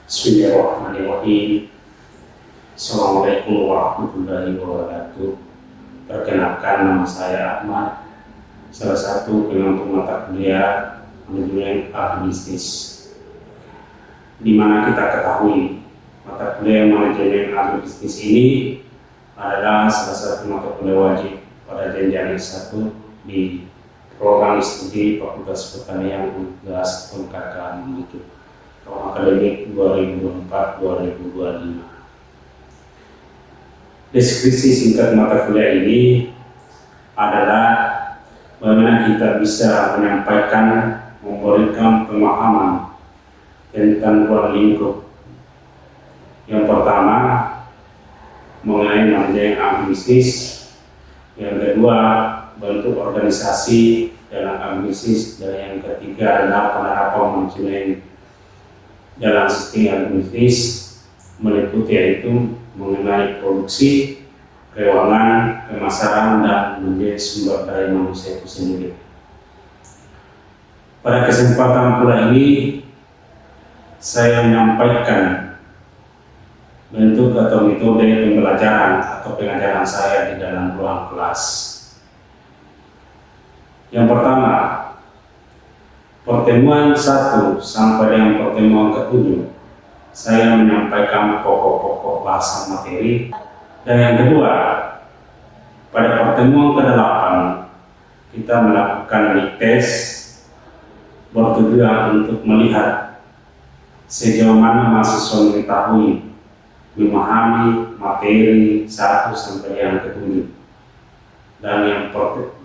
Bismillahirrahmanirrahim. Assalamualaikum warahmatullahi wabarakatuh. Perkenalkan, nama saya Ahmad, salah satu pengampu mata kuliah manajemen agribisnis, di mana kita ketahui mata kuliah manajemen agribisnis ini adalah salah satu mata kuliah wajib pada jenjang S1 di program studi Fakultas Pertanian Universitas PKK Memajuk tahun akademik 2024-2025. Deskripsi singkat mata kuliah ini adalah bagaimana kita bisa menyampaikan, memberikan pemahaman tentang ruang lingkup. Yang pertama, mengenai manajemen agribisnis. Yang kedua, bentuk organisasi dalam agribisnis. Dan yang ketiga adalah penerapan manajemen dalam sistem agribisnis, meliputi yaitu mengenai produksi, keuangan, pemasaran, dan menjadi sumber daya manusia itu sendiri. Pada kesempatan pula ini, saya menyampaikan bentuk atau metode pembelajaran atau pengajaran saya di dalam ruang kelas. Yang pertama, pertemuan 1 sampai dengan pertemuan ke-7, saya menyampaikan pokok-pokok bahasan materi. Dan yang kedua, pada pertemuan ke-8, kita melakukan leak test bertujuan untuk melihat sejauh mana mahasiswa mengetahui, memahami materi 1 sampai yang ke-7. Dan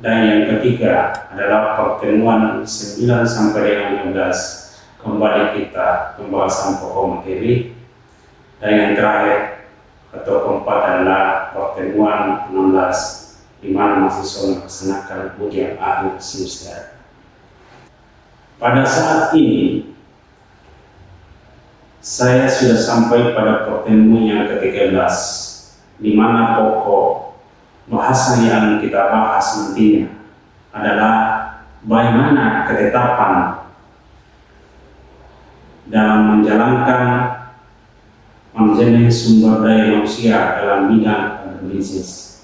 yang ketiga adalah pertemuan 9 sampai dengan 15, kembali kita pembahasan pokok materi. Dan yang terakhir atau keempat adalah pertemuan 16, di mana mahasiswa melaksanakan ujian akhir semester. Pada saat ini saya sudah sampai pada pertemuan yang ke-13, di mana pokok bahasa yang kita bahas nantinya adalah bagaimana ketetapan dalam menjalankan manajemen sumber daya manusia dalam bidang agribisnis.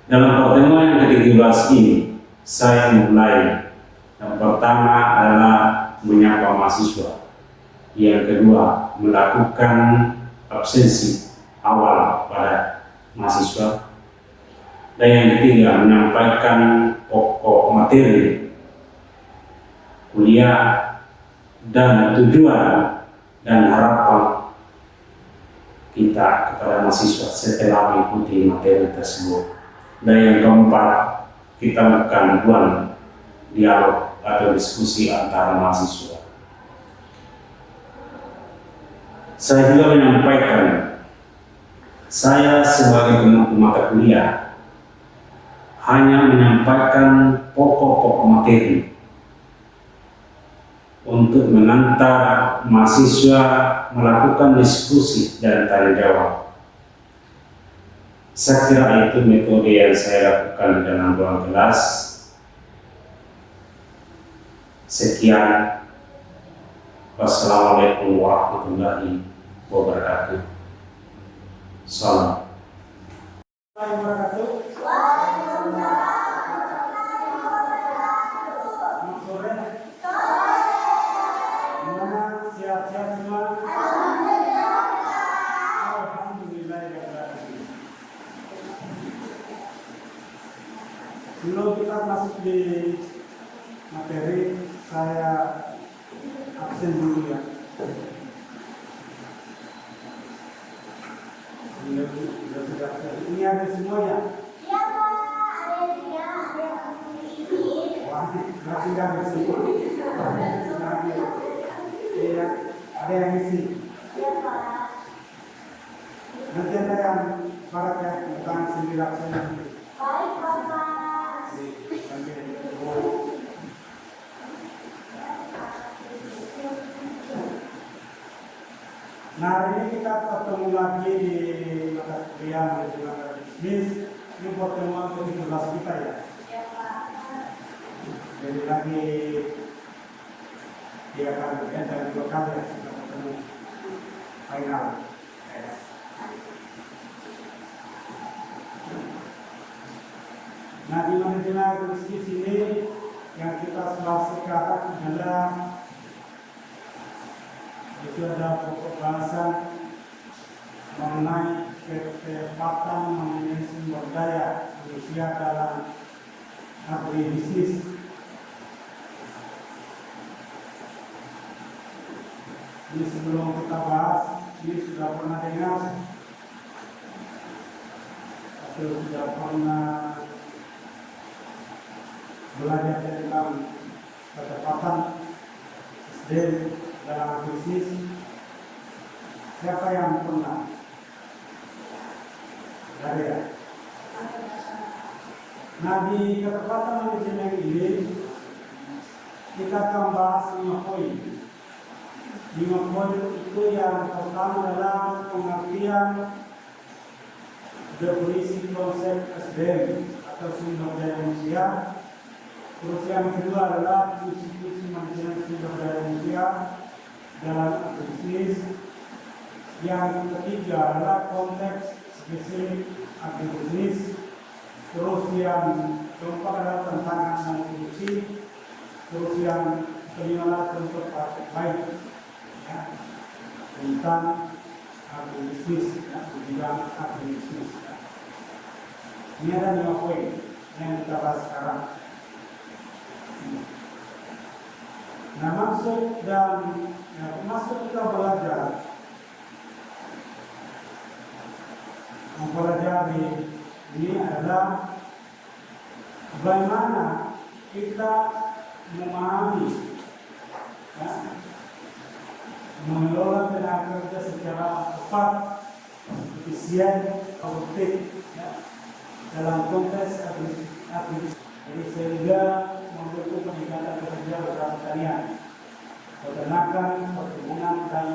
Dalam pertemuan yang ke-13 ini, saya mulai yang pertama adalah menyapa mahasiswa, yang kedua melakukan absensi awal pada mahasiswa, dan yang ketiga menyampaikan pokok materi kuliah dan tujuan dan harapan kita kepada mahasiswa setelah mengikuti materi tersebut. Dan yang keempat, kita melakukan ruang dialog atau diskusi antara mahasiswa. Saya juga menyampaikan, saya sebagai pengampu mata kuliah hanya menyampaikan pokok-pokok materi untuk mengantar mahasiswa melakukan diskusi dan tanya jawab. Saya kira itu metode yang saya lakukan di dalam ruang kelas. Sekian. Wassalamualaikum warahmatullahi wabarakatuh. Salam. Sebelum kita masuk di materi, saya absen dulu ya. Ini ada semua ya? Iya Pak, ada dia, ada ini. Wah, berarti nggak ada semua. Iya, ada yang isi. Iya Pak. Nanti ada yang barat ya, bukan sendiri absen. Baik Bapak. Nah, hari ini kita ketemu lagi di mata kuliah manajemen agribisnis. Ini pertemuan ke-17 kita ya. Iya Pak. Jadi lagi 3 kali dan 2 kali ya kita ketemu. final. Nah, di manajemen bisnis ini yang kita bahas sekarang adalah itu ada pokok bahasan mengenai ketepatan manajemen sumber daya manusia dalam agribisnis. Ini sebelum kita bahas, ini sudah pernah dengar atau sudah pernah belajar tentang ketepatan SDM dalam bisnis? Siapa yang pernah? Ada ya? Nah, di ketepatan manajemen ini kita akan bahas 5 poin. 5 poin itu yang pertama adalah pengertian definisi konsep SDM atau sumber daya manusia. Terus yang kedua adalah fungsi-fungsi manajemen sumber daya manusia dalam agribisnis. Yang ketiga adalah konteks spesifik agribisnis. Terus yang keempat adalah tantangan dan solusi. Terus yang kelima adalah contoh praktek baik ya, tentang agribisnis ya, di bidang agribisnis ya. Ini ada 5 poin yang kita bahas sekarang. Nah, maksud kita belajar mempelajari ini adalah bagaimana kita memahami ya, mengelola tenaga kerja secara tepat, efisien, produktif ya, dalam konteks agribisnis. Jadi sehingga mendukung peningkatan pekerja bersama pertanian, peternakan, perkebunan dan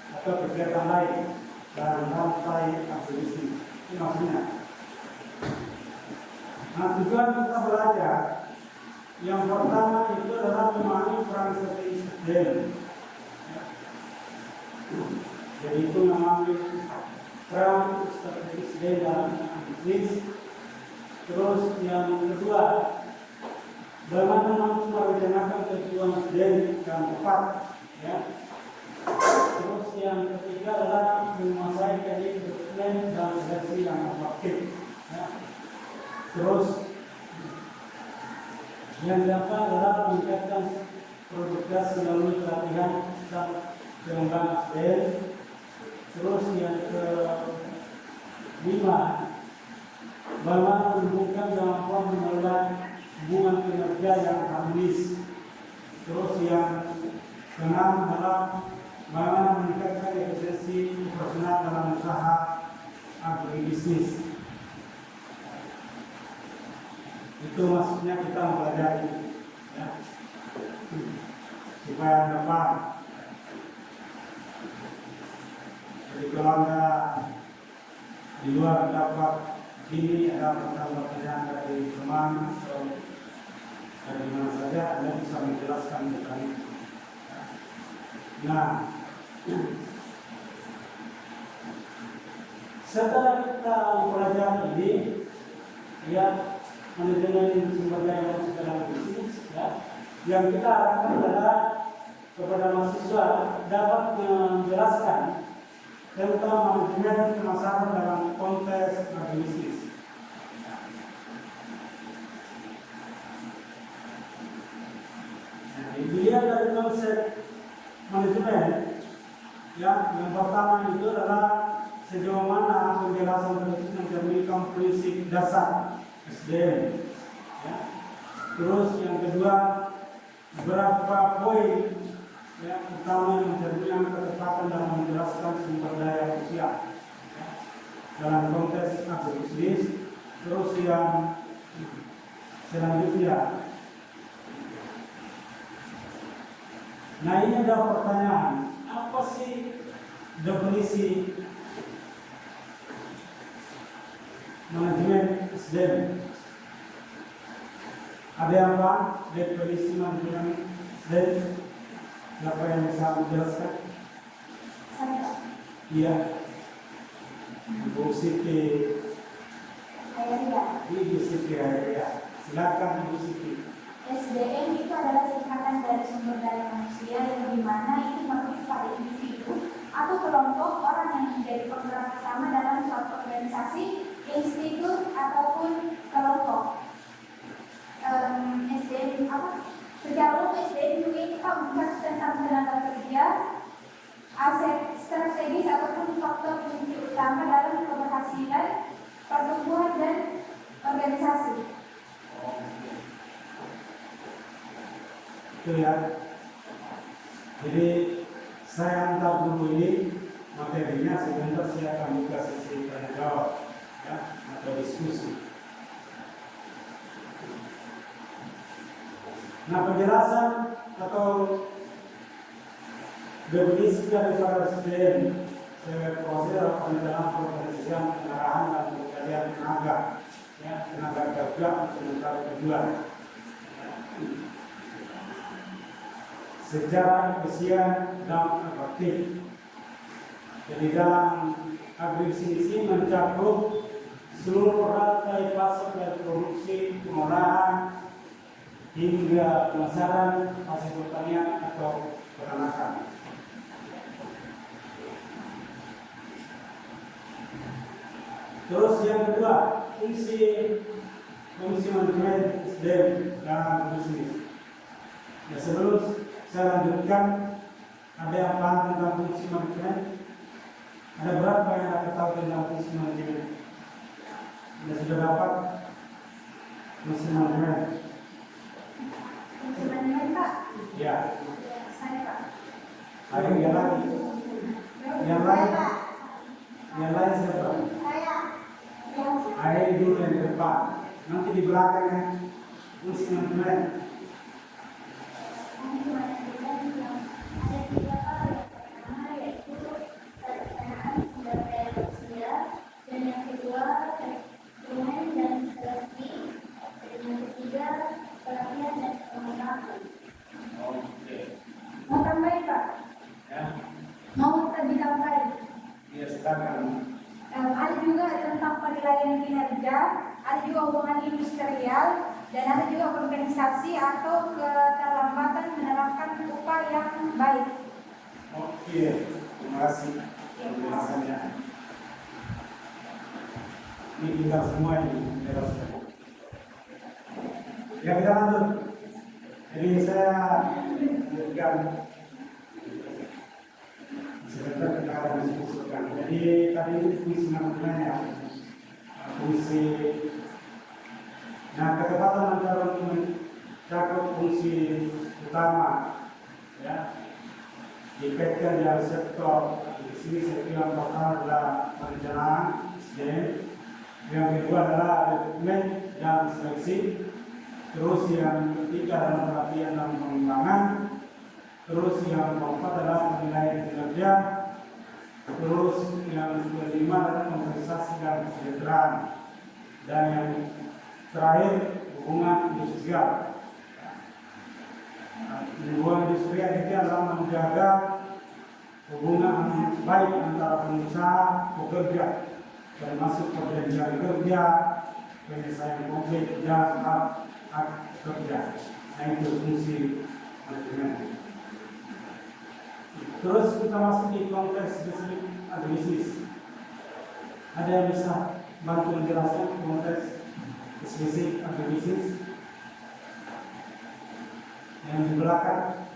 atau kegiatan lain dalam rantai agribisnis. Ini maksudnya. Nah, tujuan kita belajar yang pertama itu adalah memahami peran strategi SDM. Jadi itu memahami peran strategi SDM dalam agribisnis. Terus yang kedua, bagaimana mampu merencanakan tujuan SDM yang tepat, ya. Terus yang ketiga adalah menguasai teknik plan dan seleksi yang efektif, ya. Terus yang keempat adalah meningkatkan produktivitas melalui pelatihan dan pengembangan SDM. Terus yang kelima, bagaimana menumbuhkan kemampuan mengelola hubungan kinerja yang harmonis. Terus yang keenam adalah bagaimana meningkatkan efisiensi operasional dalam usaha agribisnis. Itu maksudnya kita mempelajari ya, supaya Anda paham. Jadi kalau Anda di luar dapat ini ada pertanyaan dari teman atau dari mana saja, Anda bisa menjelaskan tentang itu. Nah, setelah kita mempelajari ini, ya, manajemen sumber daya manusia dalam bisnis, ya, yang kita harapkan adalah kepada mahasiswa dapat menjelaskan tentang manajemen pemasaran dalam konteks agribisnis. Nah, dilihat dari konsep manajemen, ya, yang pertama itu adalah sejauh mana penjelasan tersebut mencerminkan prinsip dasar SDM. Ya. Terus yang kedua, berapa poin ya, utama yang mencerminkan ketepatan dalam menjelaskan sumber daya manusia ya, dalam konteks agribisnis. Terus yang selanjutnya, nah ini ada pertanyaan, apa sih definisi manajemen SDM? Ada yang apa? Definisi manajemen SDM? Siapa yang bisa menjelaskan? Saya. Iya. Ibu Siti. Saya Ibu Siti ya. Silakan Ibu Siti. SDM itu adalah singkatan dari sumber daya manusia yang dimana itu merujuk pada individu atau kelompok orang yang menjadi penggerak utama dalam suatu organisasi, institut ataupun kelompok. SDM apa? Secara umum SDM juga kita membahas tentang tenaga kerja, aset strategis ataupun faktor kunci utama dalam keberhasilan pertumbuhan dan organisasi. Itu ya. Jadi saya antar dulu ini materinya, sebentar saya akan buka sesi tanya jawab ya, atau diskusi. Nah, penjelasan atau definisi daripada SDM sebagai proses perencanaan pengorganisasian pengarahan dan pencarian tenaga, ya, tenaga kerja untuk mencari tujuan. Secara efisien dan efektif. Jadi dalam agresi mencakup seluruh rantai pasok dari produksi, pengolahan hingga pemasaran hasil pertanian atau peternakan. Terus yang kedua, fungsi manajemen SDM dalam bisnis. Ya, sebelum saya lanjutkan, ada yang paham tentang fungsi manajemen? Ada berapa yang ada tahu tentang fungsi manajemen? Anda sudah dapat fungsi manajemen? Fungsi manajemen Pak? Ya. Saya Pak. Ayo yang lain. Yang lain. Yang lain siapa? Saya. Ayo dulu yang di depan. Nanti di belakang ya. Fungsi manajemen. Fungsi manajemen yang ada tiga hal. Yang pertama yaitu perencanaan sumber daya manusia, dan yang kedua manajemen dan seleksi, dan yang ketiga pelatihan dan pengembangan. Oke. Mau tambahin Pak? Ya. Mau ditambahin? Iya, silakan. Ada juga tentang penilaian kinerja, ada juga hubungan industrial, dan ada juga organisasi atau keterlambatan menerapkan upah yang baik. Oke, terima kasih penjelasannya. Ini kita semua ini penjelasan. Ya, kita lanjut. Jadi saya lanjutkan. Sebentar kita akan diskusikan. Jadi tadi itu fungsi manajemennya, fungsi. Nah, ketepatan antara mencakup fungsi utama, ya, dikaitkan dengan sektor. Di sini saya bilang pertama adalah perencanaan SDM, yang kedua adalah rekrutmen dan seleksi, terus yang ketiga adalah pelatihan dan pengembangan, terus yang keempat adalah penilaian kinerja, terus yang kelima adalah kompensasi dan kesejahteraan, dan yang terakhir hubungan industrial. Hubungan industrial itu adalah menjaga hubungan baik antara pengusaha pekerja, termasuk perjanjian kerja, penyelesaian konflik dan hak kerja. Nah, itu fungsi manajemen. Terus kita masuk di konteks spesifik agribisnis. Ada yang bisa bantu menjelaskan konteks spesifik agribisnis yang di belakang?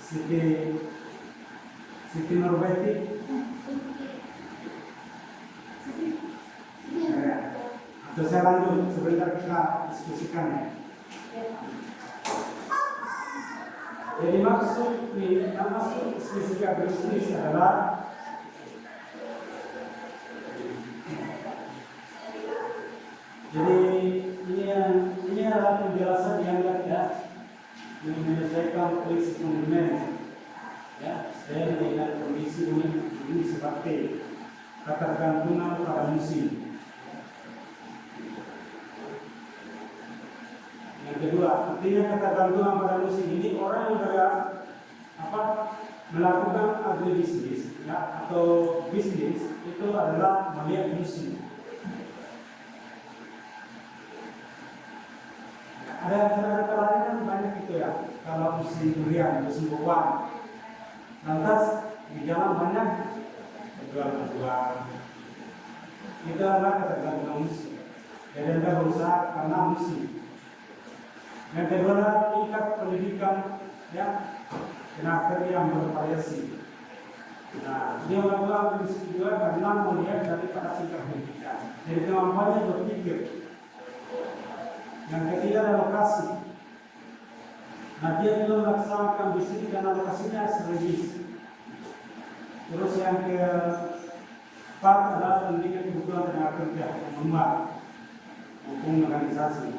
Siti Nurbaiti. Atau saya lanjut, sebentar kita diskusikan ya. Jadi maksud spesifik agribisnis adalah jadi ini adalah penjelasan yang ya menyelesaikan prinsip manajemen, ya, saya dengan kondisi ini seperti ketergantungan pada musim. Yang kedua, artinya ketergantungan pada musim ini orang yang melakukan agribisnis ya, atau bisnis itu adalah melihat musim. Ada lain kan banyak itu ya. Kalau musim durian, musim buah, lantas di jalan banyak jual-jual. Itu adalah ketergantungan musim. Jadi Anda berusaha karena musim. Yang kedua adalah tingkat pendidikan ya, tenaga kerja yang bervariasi. Nah, dia melakukan prinsip juga karena melihat daripada tingkat pendidikan. Jadi kemampuannya berpikir. Yang ketiga adalah lokasi. Nah, dia juga melaksanakan bisnis dan lokasinya strategis. Terus yang keempat adalah pendidikan kebutuhan tenaga kerja yang mengembang maupun organisasi.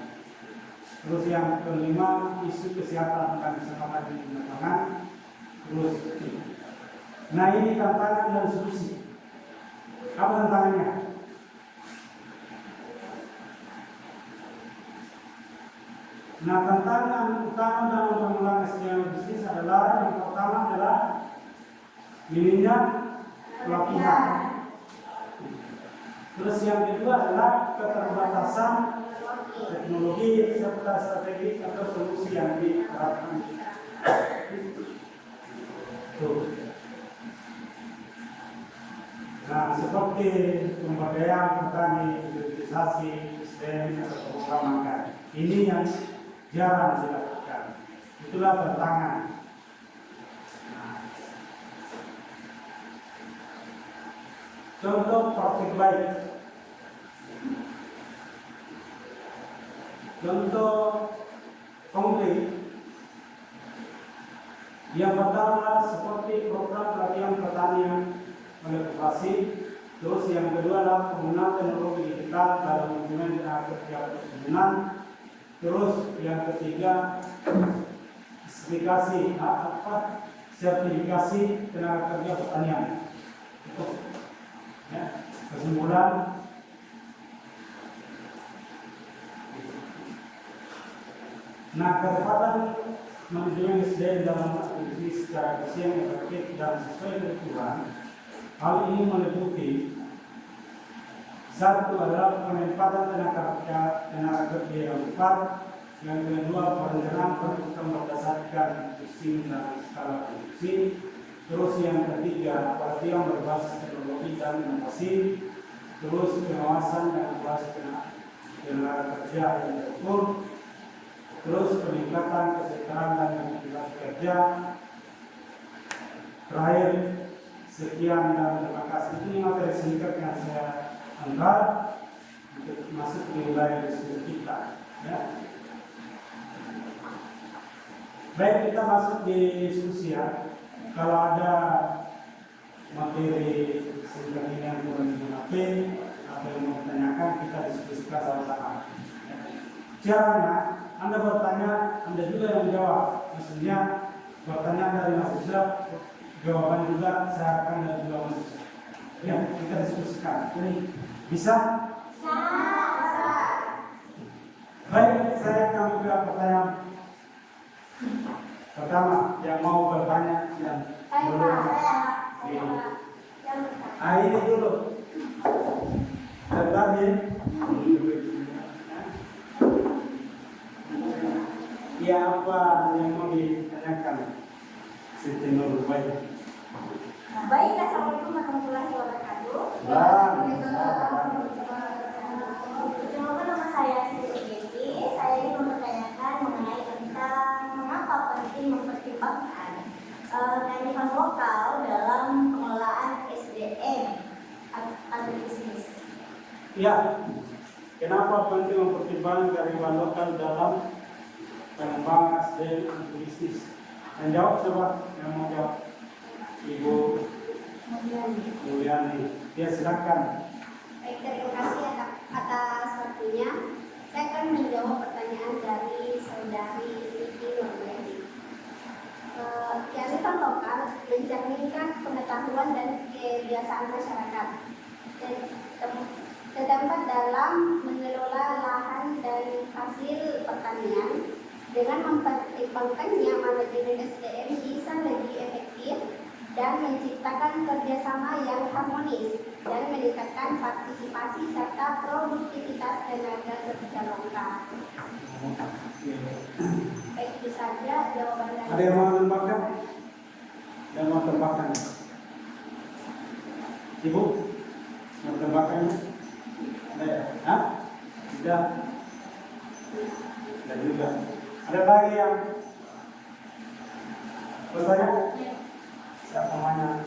Terus yang kelima isu kesehatan dan keselamatan di lapangan. Terus, nah ini tantangan dan solusi. Apa tantangannya? Nah, tantangan utama dalam pengelolaan SDM bisnis adalah yang pertama adalah minimnya pelatihan. Terus yang kedua adalah keterbatasan teknologi serta strategi atau solusi yang diterapkan. Nah, seperti pemberdayaan petani, hilirisasi, SDM atau program makan. Ini yang jarang dilakukan. Itulah tantangan. Contoh praktik baik. Contoh konkret. Yang pertama seperti program pelatihan pertanian oleh koperasi. Terus yang kedua adalah penggunaan teknologi digital dalam manajemen tenaga kerja perkebunan. Terus yang ketiga sertifikasi tenaga kerja pertanian. Ya, kesimpulan nah, ketepatan manajemen SDM dalam aktivitas secara efisien, efektif dan sesuai kebutuhan. Hal ini meliputi satu adalah penempatan tenaga kerja yang tepat, yang kedua perencanaan perhitungan berdasarkan sistem dan skala produksi. Terus yang ketiga, pelatihan berbasis teknologi dan inovasi. Terus pengawasan dan berbasis tenaga kerja yang terukur. Terus peningkatan kesejahteraan dan mobilitas kerja. Terakhir, sekian dan terima kasih. Ini materi singkat yang saya angkat untuk masuk di wilayah diskusi kita. Ya. Baik, kita masuk di diskusi ya. Kalau ada materi singkat ini yang kurang dimengerti atau yang mau ditanyakan, kita diskusikan sama-sama. Caranya, Anda bertanya, Anda juga yang menjawab. Maksudnya, bertanya dari mahasiswa, jawaban juga saya akan dari juga mahasiswa. Ya, kita diskusikan. Ini bisa? Bisa. Baik, saya akan buka pertanyaan. Pertama, yang mau bertanya yang belum. Ini dulu. Tadi. Ya, apa yang mau ditanyakan? Siti Nur baik. Baik, assalamualaikum warahmatullahi wabarakatuh. Perkenalkan, nama saya Siti Genti. Saya ingin mempertanyakan mengenai tentang mengapa penting mempertimbangkan kearifan lokal dalam pengelolaan SDM atau bisnis. Ya, kenapa penting mempertimbangkan kearifan lokal dalam pengembangan SDM atau bisnis? Yang jawab coba, yang mau jawab Ibu Mulyani. Ya, silakan. Baik, terima kasih atas waktunya. Saya akan menjawab pertanyaan dari saudari Siti Mulyani. Kearifan lokal mencerminkan pengetahuan dan kebiasaan masyarakat terdapat dalam mengelola lahan dan hasil pertanian. Dengan mempertimbangkannya, manajemen SDM bisa lebih efektif dan menciptakan kerjasama yang harmonis dan meningkatkan partisipasi serta produktivitas tenaga kerja lokal. Baik, itu saja jawaban dari Ada yang mau menambahkan? Yang mau tambahkan? Ibu? Mau tambahkan? Ada ya? Hah? Tidak? Tidak juga. Ada lagi yang bertanya? Siapa namanya?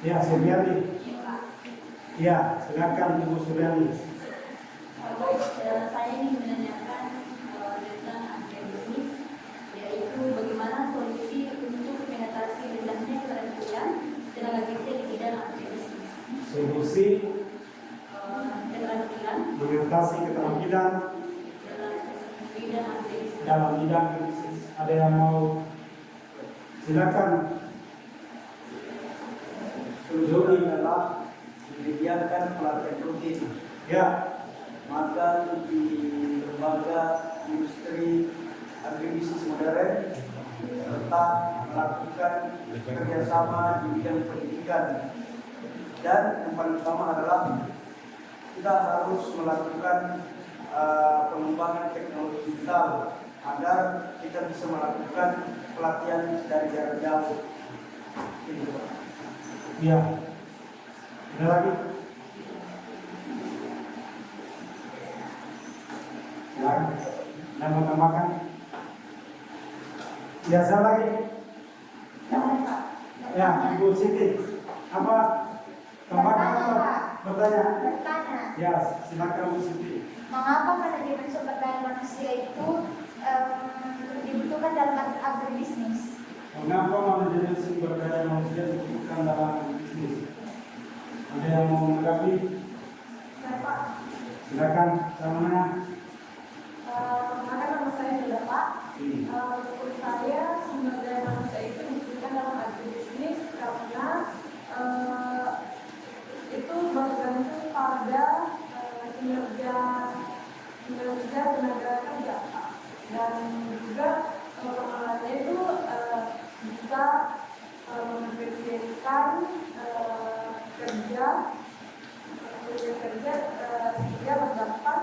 Ya, Suryani. Ya, silakan Ibu Suryani. Saya ingin menanyakan tentang agribisnis, yaitu bagaimana solusi untuk mengatasi rendahnya ketersediaan tenaga kerja di bidang agribisnis. Solusi Ketersediaan mengatasi keterampilan bidang agribisnis. dalam bidang bisnis. Ada yang mau? Silakan. Tujuan adalah menyediakan pelatihan rutin, Ya, magang di lembaga industri agribisnis modern, serta melakukan kerjasama di bidang pendidikan. Dan yang paling utama adalah kita harus melakukan pengembangan teknologi digital agar kita bisa melakukan pelatihan dari jarak jauh. Gitu, Pak. ya. Ada lagi? Silakan. Ada mau tambahkan? Biasa lagi? Ya, Ibu Siti. Apa? Tambahkan apa? Bertanya? bertanya. Ya, silakan Bu Siti. Mengapa manajemen sumber daya manusia itu dibutuhkan dalam agribisnis? Mengapa manajemen sumber daya manusia dibutuhkan dalam bisnis? Ada yang mau menanggapi? Bapak, Silakan, sama. Maka nama saya juga Pak. Menurut saya sumber daya manusia itu dibutuhkan dalam agribisnis karena itu bergantung pada kinerja tenaga kerja, Pak. Dan juga pengelolaannya itu bisa mengefisienkan kerja sehingga berdampak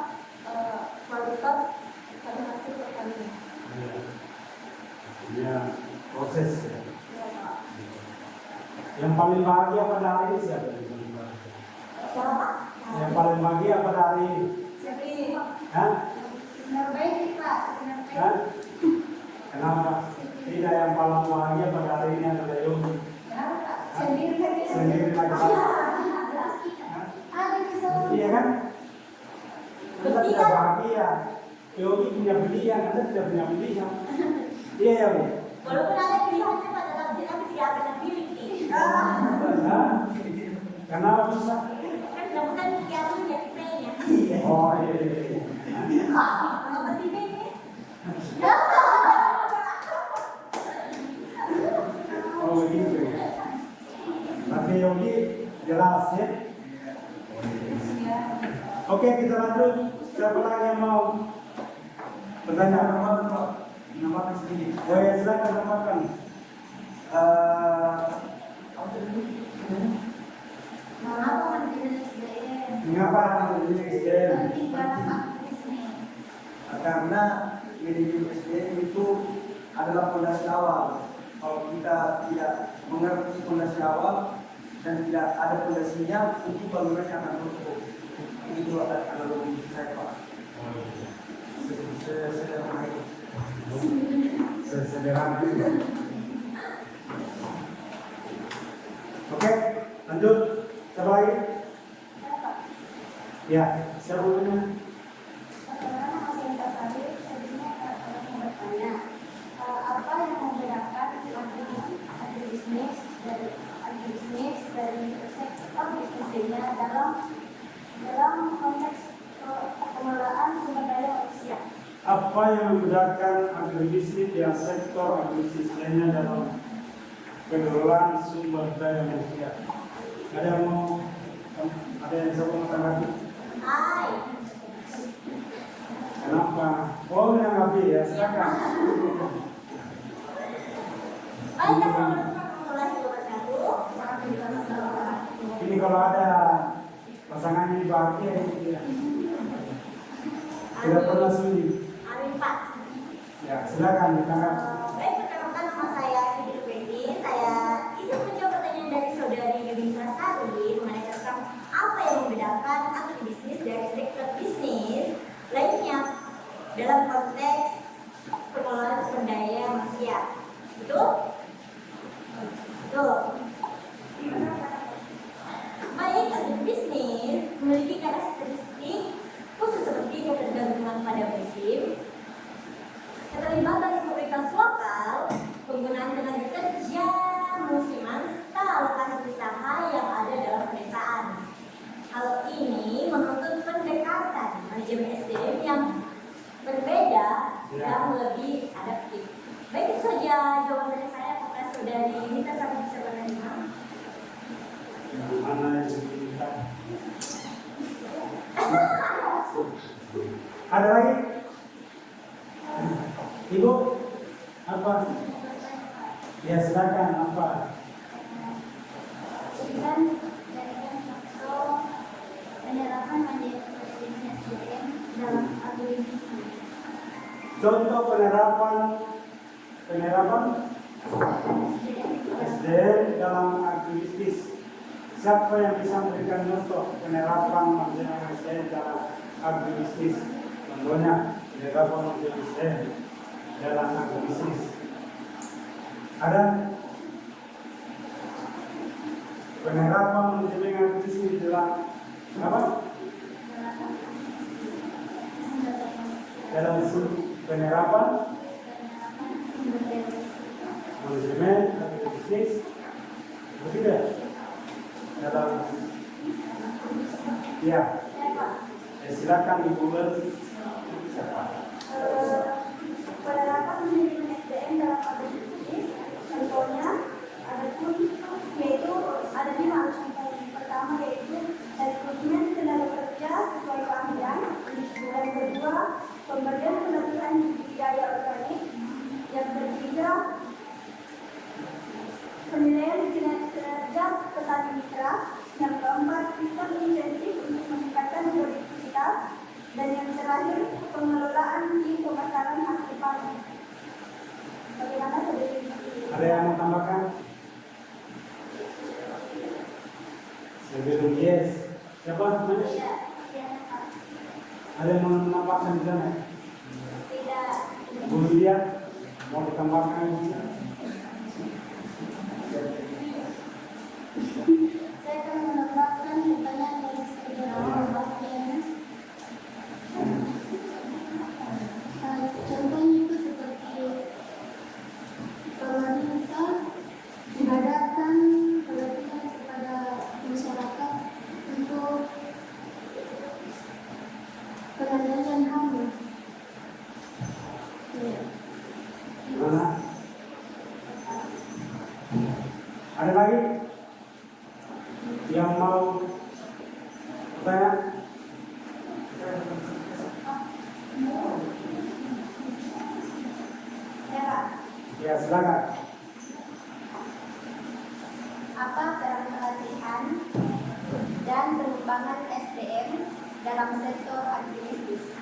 kualitas pada hasil pertanian. Ya, proses. Ya. Ya, Pak. Yang paling bahagia pada hari ini siapa? siapa? Yang paling bahagia pada hari ini? Jadi, Hah? benar baik Pak, benar baik. Hah? Kenapa? Tidak, yang paling bahagia pada hari ini adalah Yogi. Kenapa Pak? Sendiri lagi. Sendiri lagi. Ada kesalahan. Iya kan? Kita tidak bahagia. Yogi punya belian, Anda tidak punya belian. Iya ya Bu. Walaupun ada pilihannya Pak, tapi tidak akan pilih. Hah? Kenapa susah? Kan bukan yang punya tipenya. Oh iya. Apa tipenya? Oh begitu. Tapi Yogi jelas ya. Oke, kita lanjut. Siapa lagi yang mau bertanya? Namakan sedikit. Oh ya, silakan tambahkan. Mengapa manajemen SDM Mengapa ini SDM? penting dalam agribisnis? Karena manajemen SDM itu adalah fondasi awal. Kalau kita tidak mengerti fondasi awal dan tidak ada fondasinya, itu bangunannya akan runtuh. Itu adalah logis saya, Pak. Sederhana. Oke, lanjut. Siapa lagi? Ya, siapa punya? Bagaimana Mas Hendra Sari sebenarnya mau bertanya apa yang membedakan agribisnis dari sektor bisnis lainnya dalam konteks pengelolaan sumber daya manusia? Apa yang membedakan agribisnis dan sektor agribisnis lainnya dalam pengelolaan sumber daya manusia? Ada yang bisa menambahkan? Hai. apa? Oh, yang Abi ya, silakan. Ini kalau ada pasangannya di bahagia ya. Tidak pernah sunyi. Amin Pak. Ya, silakan ditangkap. Baik, perkenalkan nama saya Siti Fendi. Saya izin menjawab pertanyaan dari saudari Yudhistira Sari mengenai tentang apa yang membedakan agribisnis dari sektor bisnis lainnya dalam konteks pengelolaan sumber daya manusia. Betul? Betul. Baik, agribisnis memiliki karakteristik khusus seperti ketergantungan pada musim, keterlibatan komunitas lokal, penggunaan tenaga kerja musiman, serta alokasi usaha yang ada dalam pedesaan. Hal ini menuntut pendekatan manajemen SDM yang berbeda dan lebih adaptif. Baik, itu saja jawaban dari saya. Apakah saudari Nita Sari bisa menerima? Mana yang kita? Ada lagi? Ibu? Apa? Ya, silakan. Apa? Dengan faktor penerapan manajemen SDM dalam agribisnis. Contoh penerapan SDM dalam agribisnis. Siapa yang bisa memberikan contoh penerapan manajemen SDM dalam agribisnis? Contohnya penerapan manajemen SDM dalam agribisnis. Ada? Penerapan manajemen agribisnis dalam apa? Dalam penerapan manajemen agribisnis berbeda dalam ya. Silakan Ibu siapa? Penerapan manajemen SDM dalam agribisnis contohnya ada pun yaitu ada 5 contoh. Pertama yaitu rekrutmen tenaga kerja sesuai keahlian. Yang kedua, pemberian pelatihan budidaya organik. Yang ketiga, penilaian kinerja petani mitra. Yang keempat, sistem insentif untuk meningkatkan produktivitas. Dan yang terakhir, pengelolaan di pemasaran hasil panen. Bagaimana saudari? Ada yang mau tambahkan? Sebelum yes. Siapa namanya? Ada yang mau menambahkan di sana? Tidak. Bu Lydia, mau ditambahkan? Saya akan menambahkan pertanyaan dari saudara. Contohnya itu seperti pemerintah mengadakan pelatihan kepada masyarakat untuk pengendalian hama. Mana? Ada lagi yang mau bertanya? Ya, silakan. Apa peran pelatihan dan pengembangan SDM dalam sektor agribisnis?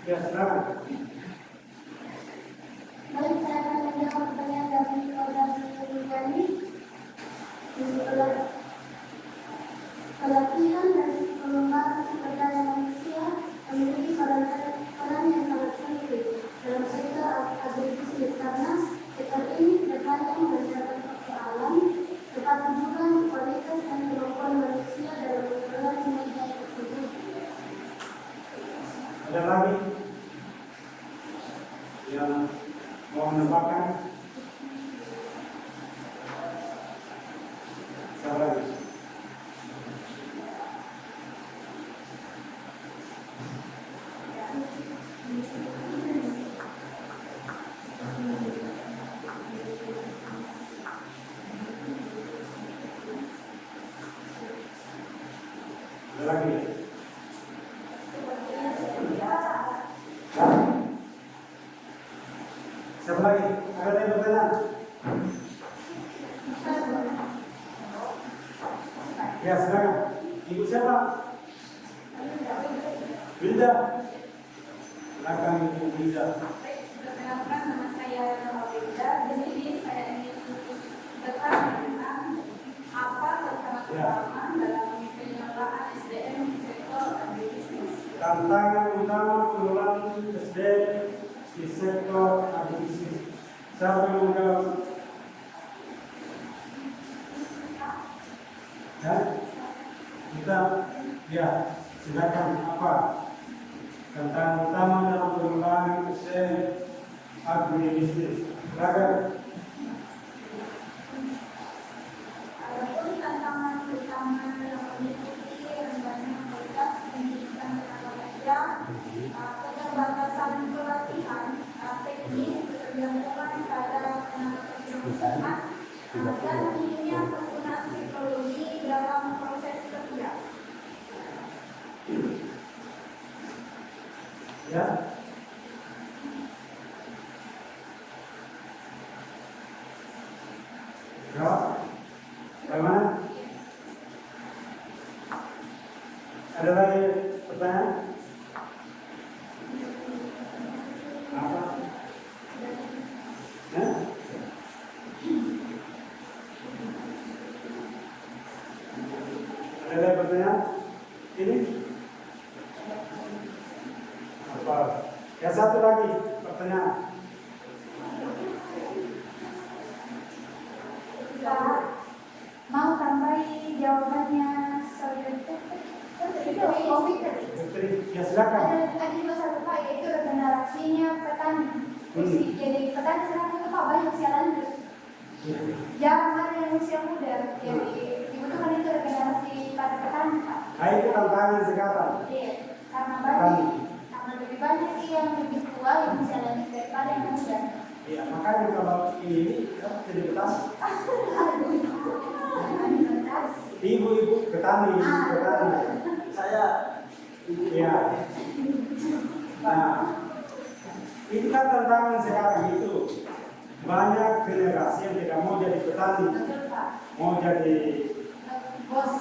Ya, silakan. Baik, saya akan menjawab pertanyaan dari saudari Rani. Pelatihan dan pengembangan sumber daya manusia memiliki peran yang sangat penting dalam sektor agribisnis karena sektor ini berkaitan dengan faktor alam, tetapi juga kualitas dan kemampuan manusia dalam mengelola sumber daya tersebut. Ada lagi yang mau menambahkan? Siapa lagi? Siapa lagi? Ada yang bertanya? Ya, silakan. Ibu siapa? Wilda. Silakan Ibu Wilda. Perkenalkan, nama saya Nova Wilda. Di sini saya ingin bertanya tentang apa pertama-tama dalam pengelolaan SDM di sektor agribisnis. Tantangan utama pengelolaan SDM di sektor agribisnis. Siapa yang menjawab? Ya, kita ya silakan apa tantangan utama dalam pengelolaan SDM agribisnis. Silakan. Adapun tantangan utama dalam mengikuti rencana kualitas pendidikan tenaga kerja, keterbatasan pelatihan teknis, ketergantungan pada tenaga kerja muslimat, dan minimnya penggunaan teknologi dalam proses kerja. Ya. Jawab. Bagaimana? Ada lagi pertanyaan? Apa? Ya? Ada lagi pertanyaan? Ini? Apa? Ya, satu lagi pertanyaan. Pak, mau tambahi jawabannya soal itu COVID tadi. Putri, ya silakan. Ada juga satu Pak, yaitu regenerasinya petani. Jadi petani sekarang itu Pak banyak usia lanjut. Jangan ada yang usia muda. Jadi dibutuhkan itu regenerasi pada petani Pak. Nah, itu tantangan sekarang. Iya, karena lebih banyak yang lebih tua yang usia lanjut daripada yang muda. Ya, makanya kalau ini jadi petani. Ibu-ibu petani, petani. Saya Ya. Nah, itu kan tantangan sekarang itu. Banyak generasi yang tidak mau jadi petani, Betul Pak. mau jadi Bos.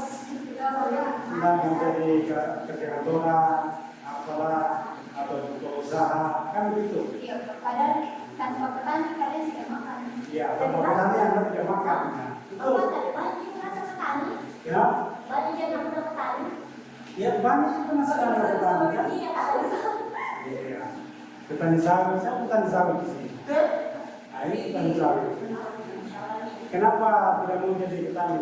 mau jadi kerja kantoran, apalah atau buka usaha, kan begitu. Iya, padahal tanpa petani kalian tidak makan. Ya, tanpa petani Anda tidak makan. Nah, itu Banyak merasa petani. ya, Banyak yang muda petani. ya banyak itu masalah petani kan. Iya. Iya. Petani sawit, saya petani sawit di sini. Nah, ini petani sawit. Kenapa tidak mau jadi petani?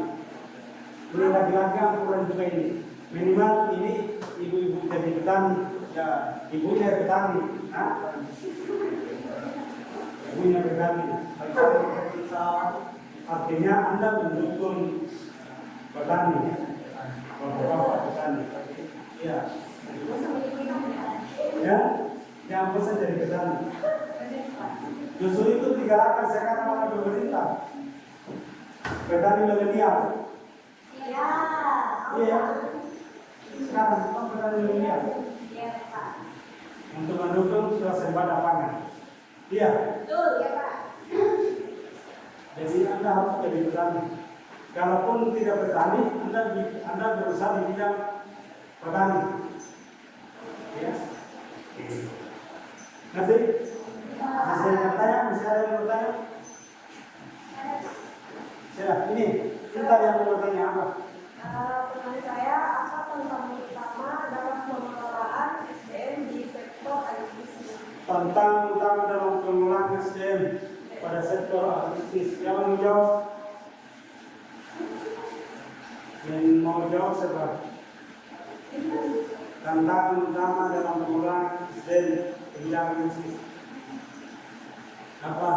Ini laki-laki yang kurang juga ini. Minimal ini ibu-ibu jadi petani, ya ibunya petani, nah, ibunya petani. Artinya Anda mendukung petani, bapak-bapak petani. Ya, ya, yang pesan jadi petani. Justru itu digalakkan sekarang oleh pemerintah. Petani milenial. Iya. Iya. Sekarang kita petani milenial Iya Pak. untuk mendukung swasembada pangan. Iya. Betul ya Pak. Jadi Anda harus jadi petani. Kalaupun tidak petani, Anda berusaha di bidang petani. Ya. Nanti masih ada yang bertanya? Masih ada yang bertanya? Ya, ini kita yang mau bertanya apa? Pertanyaan saya, apa tantangan utama dalam pengelolaan SDM di sektor agribisnis? Tantangan utama dalam pengelolaan SDM pada sektor agribisnis. Yang mau jawab? Yang mau jawab siapa? Tantangan utama dalam pengelolaan SDM di bidang agribisnis. Apa?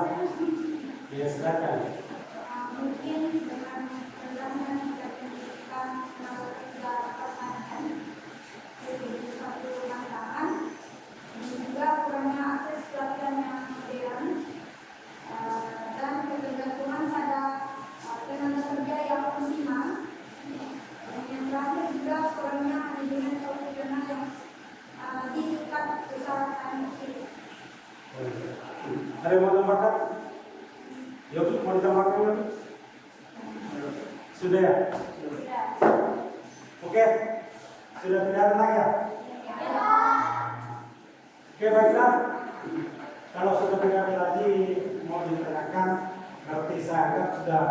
Ya, silakan. Mungkin dengan rendahnya pendidikan tenaga kerja pertanian jadi satu tantangan, dan juga kurangnya akses pelatihan yang modern dan ketergantungan pada tenaga kerja yang musiman. Dan yang terakhir juga kurangnya manajemen profesional yang di tingkat usaha tani kecil. Ada yang mau tambahkan? Yuk, mau ditambahkan lagi? Sudah ya? Sudah. Oke, sudah tidak ada lagi ya? Oke, baiklah. Kalau sudah tidak ada lagi mau ditanyakan, berarti saya anggap sudah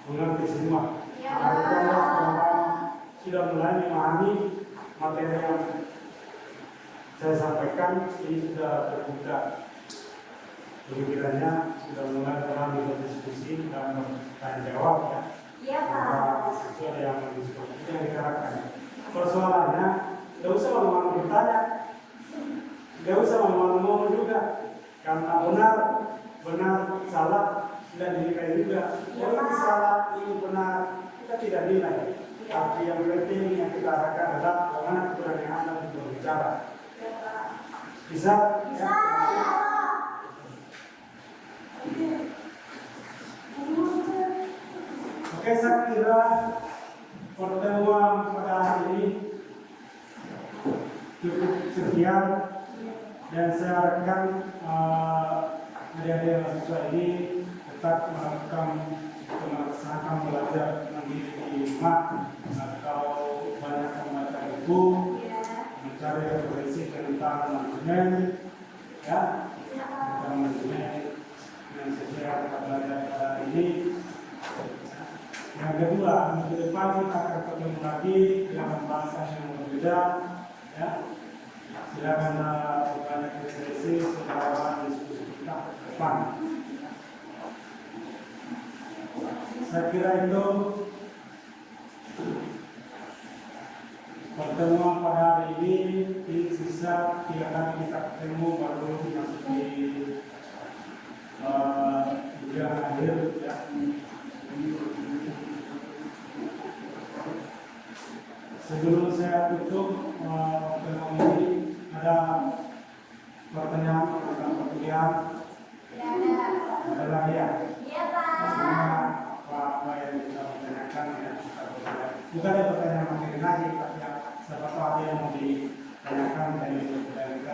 mengerti semua. Berarti Anda sudah mulai memahami materi yang saya sampaikan. Ini sudah terbuka pemikirannya, sudah mulai dalam berdiskusi dan bertanya jawab ya. Iya, Pak. Sesuai yang diskusi yang diharapkan. Persoalannya, tidak usah malu-malu bertanya, tidak usah malu-malu juga, karena benar salah tidak dinilai juga. Kalau ini salah, ini benar, kita tidak nilai. Tapi yang penting yang kita harapkan adalah bagaimana keberanian Anda untuk berbicara. Bisa? Ya? Oke, saya kira pertemuan pada hari ini cukup sekian, dan saya harapkan adik-adik mahasiswa ini tetap melakukan melaksanakan belajar mandiri di rumah, atau banyak membaca buku, mencari referensi tentang manajemen, ya, tentang manajemen yang sesuai dengan belajar pada hari ini. Yang kedua, minggu depan kita akan ketemu lagi dengan pembahasan yang berbeda. Ya, silakan bertanya ke sesi setelah diskusi kita ke depan. Saya kira itu pertemuan pada hari ini. Di sisa 3 kali kita ketemu baru memasuki ujian akhir ya. Sebelum saya tutup pertemuan ini, ada pertanyaan tentang perkuliahan? Ada lagi ya? Iya, Pak. Maksudnya apa yang kita tanyakan ya? Bukan ada pertanyaan materi lagi, tapi siapa tahu ada yang mau ditanyakan dari kita